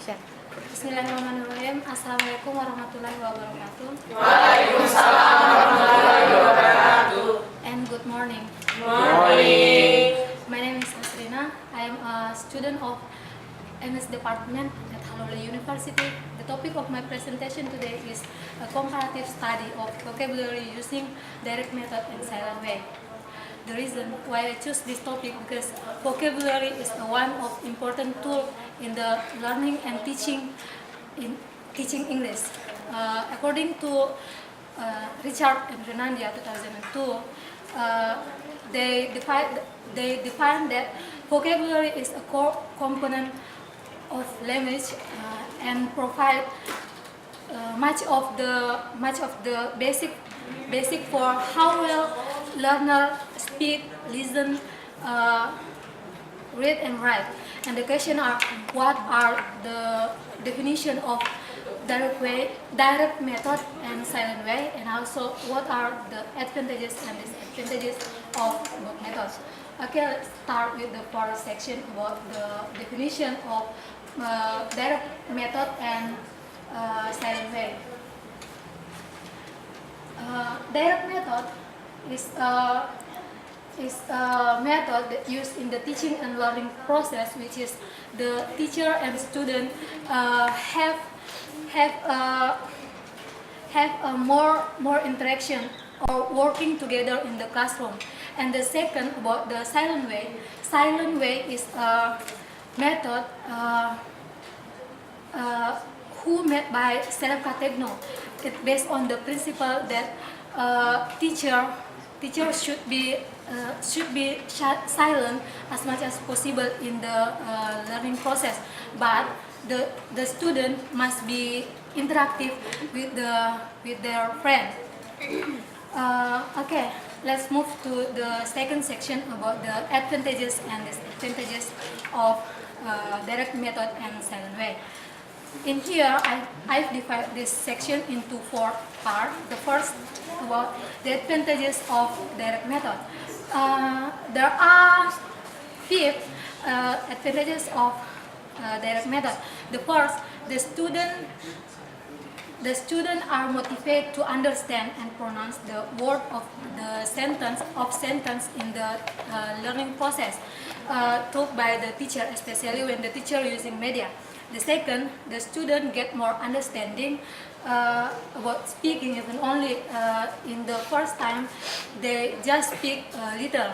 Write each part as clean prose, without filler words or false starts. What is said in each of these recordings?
Action. Bismillahirrahmanirrahim. Assalamualaikum warahmatullahi wabarakatuh. Waalaikumsalam warahmatullahi wabarakatuh. And good morning. Morning. My name is Asrina. I am a student of MS Department at Halole University. The topic of my presentation today is a comparative study of vocabulary using direct method and silent way. The reason why I choose this topic because vocabulary is one of important tool in the learning and teaching English. According to Richard and Renandia 2002, they define that vocabulary is a core component of language and provide much of the basic for how well learner speak, listen, read and write. And the question are, what are the definition of direct method and silent way, and also what are the advantages and disadvantages of both methods. Okay, let's start with the first section about the definition of direct method and silent way. Direct method is a method that used in the teaching and learning process, which is the teacher and student have a more interaction or working together in the classroom. And the second about the silent way. Silent way is a method who made by Seraf Kategno. It's based on the principle that teacher should be silent as much as possible in the learning process, but the student must be interactive with their friend. Okay, let's move to the second section about the advantages and disadvantages of direct method and silent way. In here, I've divided this section into 4 parts. The first about the advantages of direct method. There are 5 advantages of direct method. The first, the student are motivated to understand and pronounce the word of the sentence in the learning process taught by the teacher, especially when the teacher using media. The second, the student get more understanding about speaking, even only in the first time they just speak little.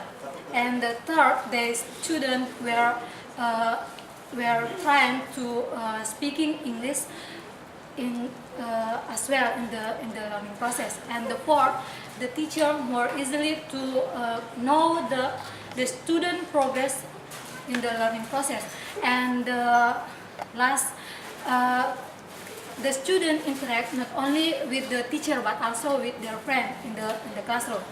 And the third, the student were trying to speaking English as well in the learning process. And the fourth, the teacher more easily to know the student progress in the learning process. And last, the student interact not only with the teacher but also with their friend in the classroom.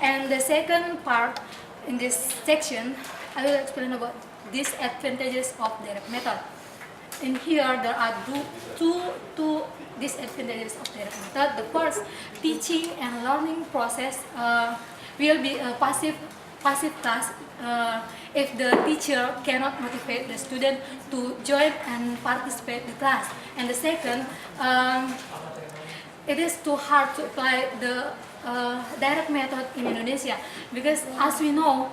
And the second part in this section, I will explain about disadvantages of direct method. In here, there are two disadvantages of direct method. The first, teaching and learning process will be a passive class if the teacher cannot motivate the student to join and participate in the class. And the second, it is too hard to apply the direct method in Indonesia, because as we know,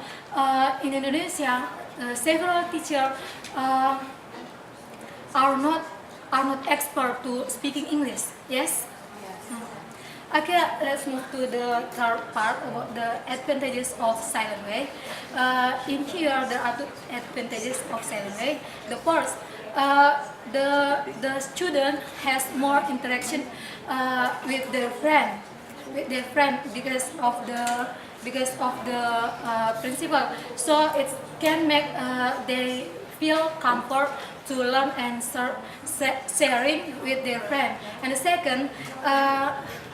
in Indonesia, several teachers are not expert to speaking English. Yes. Okay, let's move to the third part about the advantages of silent way. In here, there are 2 advantages of silent way. The first, the student has more interaction with their friend, because of the principle. So it can make they feel comfort to learn and sharing with their friend. And the second,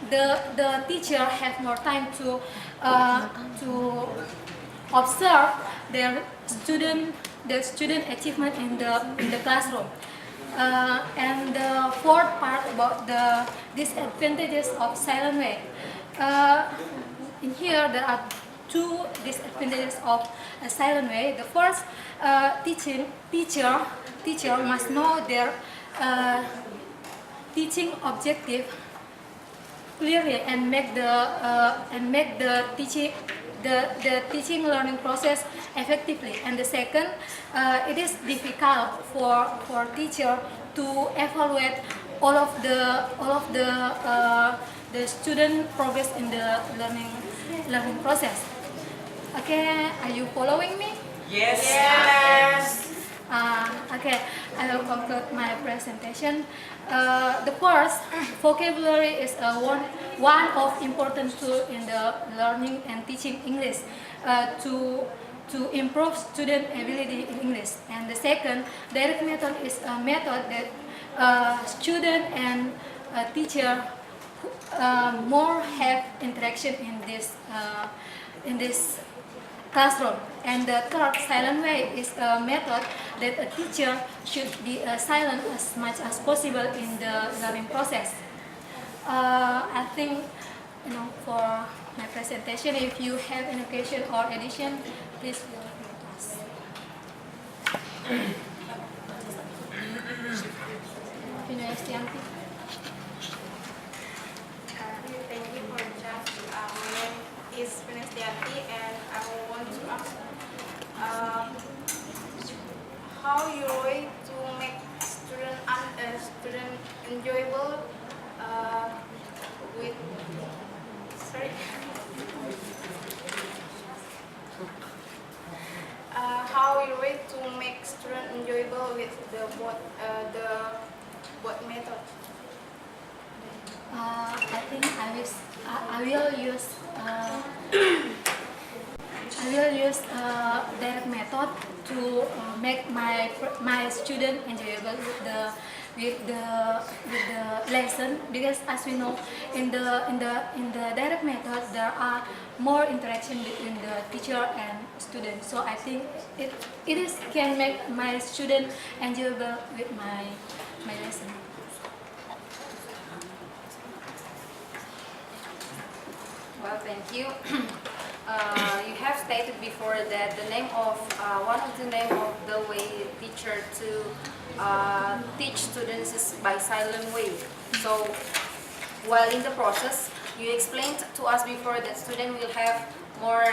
the teacher have more time to observe their student achievement in the classroom. And the fourth part about the disadvantages of silent way. In here, there are 2 disadvantages of a silent way. The first, teacher must know their uh, teaching objective clearly and make the teaching learning process effectively. And the second, it is difficult for teacher to evaluate all of the student progress in the learning process. Okay, are you following me? Yes. Okay, I will conclude my presentation. The first, vocabulary is one of important tool in the learning and teaching English to improve student ability in English. And the second, direct method is a method that student and teacher more have interaction in this classroom. And the third, silent way, is a method that a teacher should be silent as much as possible in the learning process. I think, for my presentation, if you have any question or addition, please feel free to ask. Estianti. Thank you for the chance. My name is Estianti, and I want to ask how you way to make student enjoyable with sorry. How you way to make student enjoyable with the what method? I think I will use direct method to make my student enjoyable with the lesson, because as we know, in the direct method there are more interaction between the teacher and student. So I think it can make my student enjoyable with my lesson. Well, thank you. You have stated before that the name of one of the name of the way teacher to teach students is by silent way. So, while in the process, you explained to us before that student will have more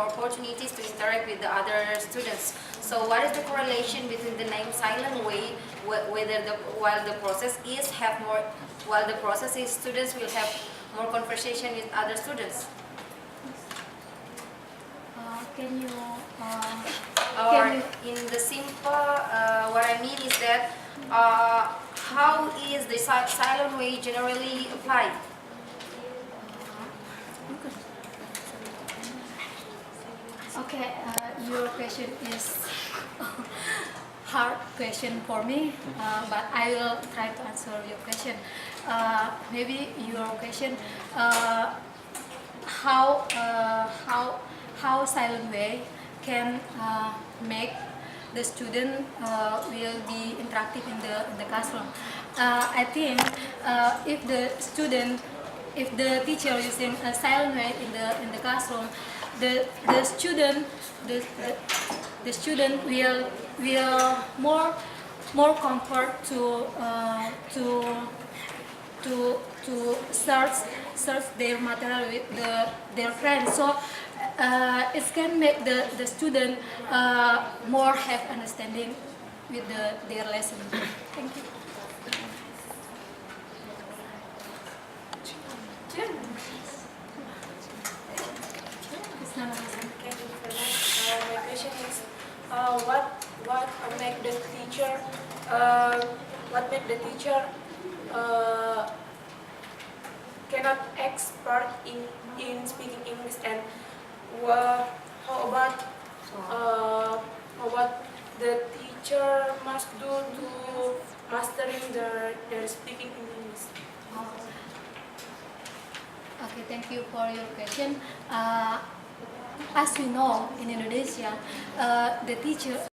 opportunities to interact with the other students. So, what is the correlation between the name silent way, while the process is students will have more conversation with other students? Can you Or in the simple, what I mean is that how is the silent way generally applied? Okay, your question is hard question for me, but I will try to answer your question. Maybe your question, how silent way can make the student will be interactive in the classroom. I think if the teacher using a silent way in the classroom, the student will more comfort to search their material with their friends. So it can make the student more have understanding with their lesson. Thank you. Thank you very much. My question is, what make the teacher cannot expert in speaking English, and how about the teacher must do to mastering their speaking English? Okay, thank you for your question. As we know, in Indonesia, the teacher